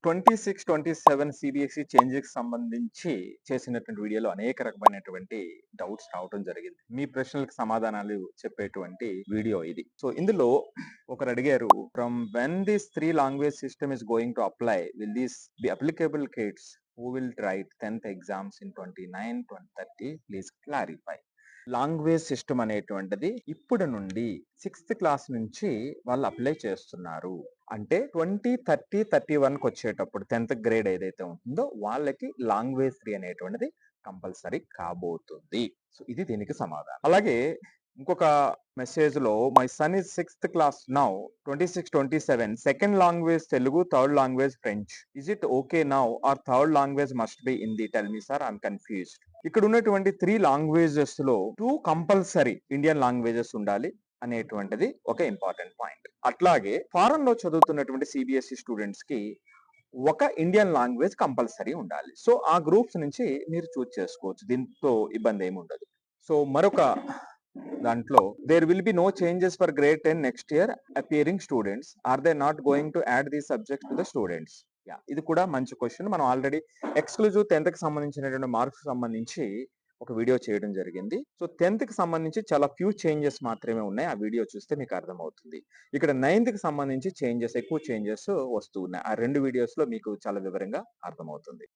26, 27 CBSE చేంజెస్‌కి సంబంధించి చేసినటువంటి వీడియోలో అనేక రకమైనటువంటి డౌట్స్ రావటం జరిగింది. మీ ప్రశ్నలకు సమాధానాలు చెప్పేటువంటి వీడియో ఇది. సో, ఇందులో ఒకరడిగారు, "from when this 3 language system is going to apply, will this be applicable kids who will write 10th exams in 29, 2030 please clarify." Language system అనేటువంటిది ఇప్పుడు నుండి 6th క్లాస్ నుంచి వాళ్ళు అప్లై చేస్తున్నారు. అంటే 20, 30, 31కి వచ్చేటప్పుడు 10th గ్రేడ్ ఏదైతే ఉంటుందో వాళ్ళకి లాంగ్వేజ్ 3 అనేటువంటిది కంపల్సరీ కాబోతుంది. సో, ఇది దీనికి సమాధానం. అలాగే ఇంకొక మెసేజ్‌లో my son is 6th class now 26, 27 second language Telugu, third language French. Is it okay now or third language must be Hindi? Tell me sir, I am confused. ఇక్కడ ఉన్నటువంటి 3 లాంగ్వేజెస్ లో 2 కంపల్సరీ ఇండియన్ లాంగ్వేజెస్ ఉండాలి అనేటువంటిది ఒక ఇంపార్టెంట్ పాయింట్. అట్లాగే foreign లో చదువుతున్నటువంటి CBSE students కి ఒక ఇండియన్ లాంగ్వేజ్ కంపల్సరీ ఉండాలి. సో, ఆ గ్రూప్స్ నుంచి మీరు చూస్ చేసుకోవచ్చు. దీంతో ఇబ్బంది ఏమి ఉండదు. సో, మరొక దాంట్లో there will be no changes for grade 10 next year appearing students. Are they not going to add the subjects to the students? ఇది కూడా మంచి క్వశ్చన్. మనం ఆల్రెడీ ఎక్స్క్లూజివ్ 10th కి సంబంధించినటువంటి మార్క్స్ సంబంధించి ఒక వీడియో చేయడం జరిగింది. సో, 10th కి సంబంధించి చాలా ఫ్యూ చేంజెస్ మాత్రమే ఉన్నాయి. ఆ వీడియో చూస్తే మీకు అర్థమవుతుంది. ఇక్కడ 9th కి సంబంధించి ఎక్కువ చేంజెస్ వస్తూ ఉన్నాయి. ఆ 2 వీడియోస్ లో మీకు చాలా వివరంగా అర్థమవుతుంది.